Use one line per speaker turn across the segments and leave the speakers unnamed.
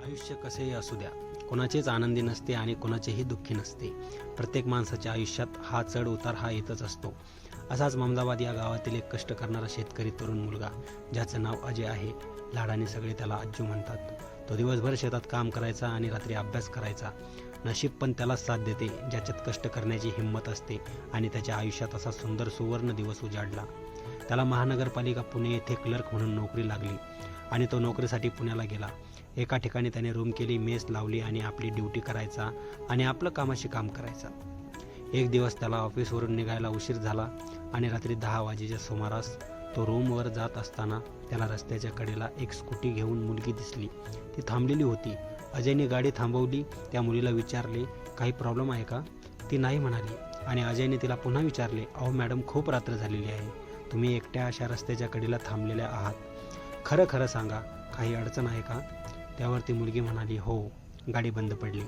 आयुष्य कसेही असू द्या, कोणाचेच आनंदी नसते आणि कोणाचेही दुःखी नसते. प्रत्येक माणसाच्या आयुष्यात हा चढ उतार हा येतच असतो. असाच ममदाबाद या गावातील एक कष्ट करणारा शेतकरी तरुण मुलगा, ज्याचं नाव अजय आहे. लाडाने सगळे त्याला अज्जू म्हणतात. तो दिवसभर शेतात काम करायचा आणि रात्री अभ्यास करायचा. नशीब पण त्यालाच साथ देते, ज्याच्यात कष्ट करण्याची हिंमत असते. आणि त्याच्या आयुष्यात असा सुंदर सुवर्ण दिवस उजाडला. त्याला महानगरपालिका पुणे येथे क्लर्क म्हणून नोकरी लागली आणि तो नोकरीसाठी पुण्याला गेला. एका ठिकाणी त्याने रूम केली, मेस लावली आणि आपली ड्युटी करायचा आणि आपलं कामाशी काम करायचा. एक दिवस त्याला ऑफिसवरून निघायला उशीर झाला आणि रात्री 10 वाजेच्या सुमारास तो रूमवर जात असताना त्याला रस्त्याच्या कडेला एक स्कूटी घेऊन मुलगी दिसली. ती थांबलेली होती. अजयने गाडी थांबवली. त्या मुलीला विचारले, काही प्रॉब्लेम आहे का? ती नाही म्हणाली आणि अजयने तिला पुन्हा विचारले, अहो मॅडम, खूप रात्र झालेली आहे, तुम्ही एकट्या अशा रस्त्याच्या कडेला थांबलेल्या आहात, खरं खरं सांगा, काही अडचण आहे का? त्यावर ती मुलगी म्हणाली, हो. गाडी बंद पडली.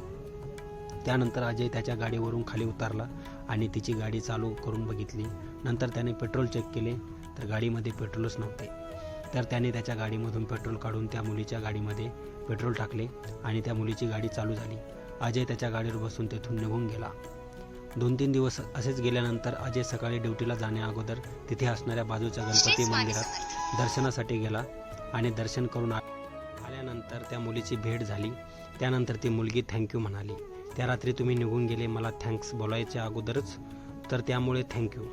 त्यानंतर अजय त्याच्या गाडीवरून खाली उतरला आणि तिची गाडी चालू करून बघितली. नंतर त्याने पेट्रोल चेक केले तर गाडीमध्ये पेट्रोलच नव्हते. तर त्याने त्याच्या गाडीमधून पेट्रोल काढून त्या मुलीच्या गाडीमध्ये पेट्रोल टाकले आणि त्या मुलीची गाडी चालू झाली. अजय त्याच्या गाडीवर बसून तेथून निघून गेला. 2-3 दिवस असेच गेल्यानंतर अजय सकाळी ड्युटीला जाण्या अगोदर तिथे असणाऱ्या बाजूच्या गणपती मंदिरात दर्शनासाठी गेला आणि दर्शन करून आल्यानंतर त्या मुलीची भेट झाली. त्यानंतर ती मुलगी थँक्यू म्हणाली. त्या रात्री तुम्ही निघून गेले, मला थँक्स बोलायच्या अगोदरच, तर त्यामुळे थँक्यू.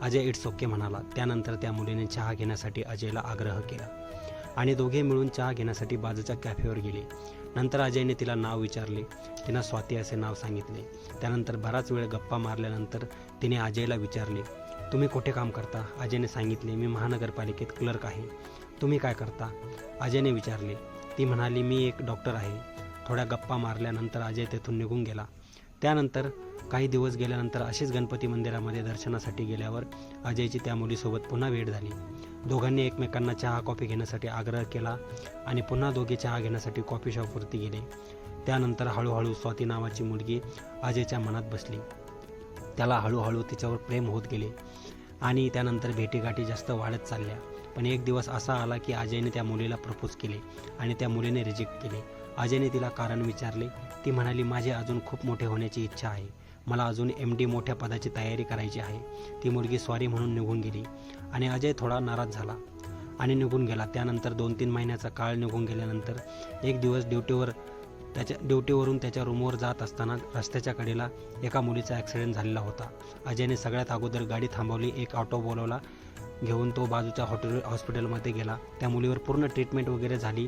अजय इट्स ओके म्हणाला. त्यानंतर त्या मुलीने चहा घेण्यासाठी अजयला आग्रह केला आणि दोघे मिळून चहा घेण्यासाठी बाजूच्या कॅफेवर गेले. नंतर अजयने तिला नाव विचारले. तिनं स्वाती असे नाव सांगितले. त्यानंतर बराच वेळ गप्पा मारल्यानंतर तिने अजयला विचारले, तुम्ही कुठे काम करता? अजयने सांगितले, मी महानगरपालिकेत क्लर्क आहे. तुम्ही काय करता? अजयने विचारले. ती म्हणाली, मी एक डॉक्टर आहे. थोड्या गप्पा मारल्यानंतर अजय तेथून निघून गेला. त्यानंतर काही दिवस गेल्यानंतर असेच गणपती मंदिरामध्ये दर्शनासाठी गेल्यावर अजयची त्या मुलीसोबत पुन्हा भेट झाली. दोघांनी एकमेकांना चहा कॉफी घेण्यासाठी आग्रह केला आणि पुन्हा दोघे चहा घेण्यासाठी कॉफी शॉपवरती गेले. त्यानंतर हळूहळू स्वाती नावाची मुलगी अजयच्या मनात बसली. त्याला हळूहळू तिच्यावर प्रेम होत गेले आणि त्यानंतर भेटीगाठी जास्त वाढत चालल्या. पण एक दिवस असा आला की अजयने त्या मुलीला प्रपोज केले आणि त्या मुलीने रिजेक्ट केले. अजयने तिला कारण विचारले. ती म्हणाली, माझी अजून खूप मोठे होण्याची इच्छा आहे, मला अजून MD मोठ्या पदाची तयारी करायची आहे. ती मुलगी सॉरी म्हणून निघून गेली आणि अजय थोडा नाराज झाला आणि निघून गेला. त्यानंतर 2-3 महिन्याचा काळ निघून गेल्यानंतर एक दिवस ड्युटीवरून त्याच्या रूमवर जात असताना रस्त्याच्या कडेला एका मुलीचा ॲक्सिडेंट झालेला होता. अजयने सगळ्यात अगोदर गाडी थांबवली, एक ऑटो बोलवला, घेऊन तो बाजूच्या हॉस्पिटलमध्ये गेला. त्या मुलीवर पूर्ण ट्रीटमेंट वगैरे झाली.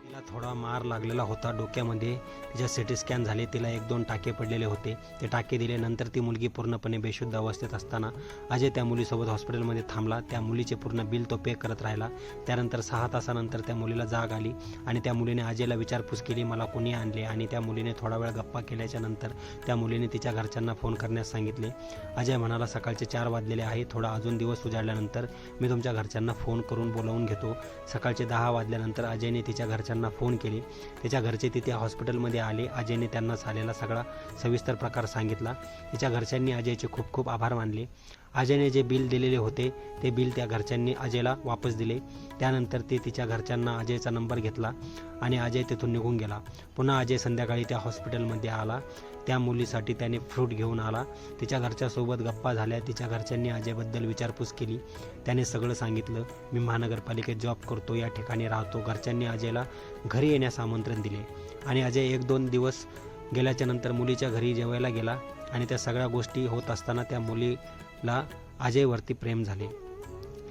तिला थोडा मार लागलेला होता डोक्यामध्ये. तिच्या CT स्कॅन झाले. तिला 1-2 टाके पडलेले होते. ते टाके दिले. नंतर ती मुलगी पूर्णपणे बेशुद्ध अवस्थेत असताना अजय त्या मुलीसोबत हॉस्पिटलमध्ये थांबला. त्या मुलीचे पूर्ण बिल तो पे करत राहिला. त्यानंतर 6 तासानंतर त्या मुलीला जाग आली आणि त्या मुलीने अजयला विचारपूस केली, मला कोणी आणले? आणि त्या मुलीने थोडा वेळ गप्पा केल्याच्या नंतर त्या मुलीने तिच्या घरच्यांना फोन करण्यास सांगितले. अजय म्हणाला, सकाळचे 4 वाजलेले आहे, थोडा अजून दिवस उजाडल्यानंतर मी तुमच्या घरच्यांना फोन करून बोलावून घेतो. सकाळचे 10 वाजल्यानंतर अजयने तिच्या घरच्यांना फोन केले. त्याच्या घरचे तिथे हॉस्पिटलमध्ये आले. अजयने त्यांना झालेला सगळा सविस्तर प्रकार सांगितला. तिच्या घरच्यांनी अजयचे खूप खूप आभार मानले. अजयने जे बिल दिलेले होते ते बिल त्या घरच्यांनी अजयला वापस दिले. त्यानंतर ते तिच्या घरच्यांना अजयचा नंबर घेतला आणि अजय तिथून निघून गेला. पुन्हा अजय संध्याकाळी त्या हॉस्पिटलमध्ये आला. त्या मुलीसाठी त्याने फ्रूट घेऊन आला. तिच्या घरच्यासोबत गप्पा झाल्या. तिच्या घरच्यांनी अजयबद्दल विचारपूस केली. त्याने सगळं सांगितलं, मी महानगरपालिकेत जॉब करतो, या ठिकाणी राहतो. घरच्यांनी अजयला घरी येण्यास आमंत्रण दिले आणि अजय 1-2 दिवस गेल्याच्या नंतर मुलीच्या घरी जेवायला गेला आणि त्या सगळ्या गोष्टी होत असताना त्या मुलीला अजयवरती प्रेम झाले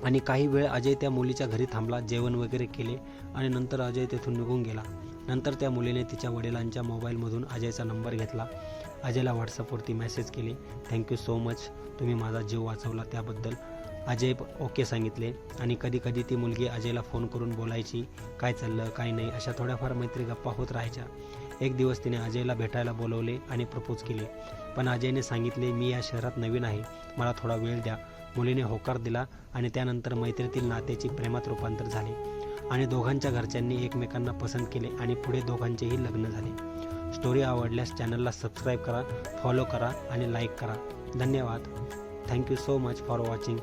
आणि काही वेळ अजय त्या मुलीच्या घरी थांबला, जेवण वगैरे केले आणि नंतर अजय तेथून निघून गेला. नंतर त्या मुलीने तिच्या वडिलांच्या मोबाईलमधून अजयचा नंबर घेतला. अजयला व्हॉट्सअपवरती मेसेज केले, थँक्यू सो मच, तुम्ही माझा जीव वाचवला त्याबद्दल. अजय ओके सांगितले आणि कधी कधी ती मुलगी अजयला फोन करून बोलायची, काय चाललं काय नाही, अशा थोड्याफार मैत्री गप्पा होत राहायच्या. एक दिवस तिने अजयला भेटायला बोलवले आणि प्रपोज केले. पण अजयने सांगितले, मी या शहरात नवीन आहे, मला थोडा वेळ द्या. मुलीने होकार दिला आणि त्यानंतर मैत्रीतील नात्याची प्रेमात रूपांतर झाले आणि दोघांच्या घरच्यांनी एकमेकांना पसंत केले आणि पुढे दोघांचेही लग्न झाले. स्टोरी आवडल्यास चॅनलला सबस्क्राईब करा, फॉलो करा आणि लाईक करा. धन्यवाद. Thank you so much for watching.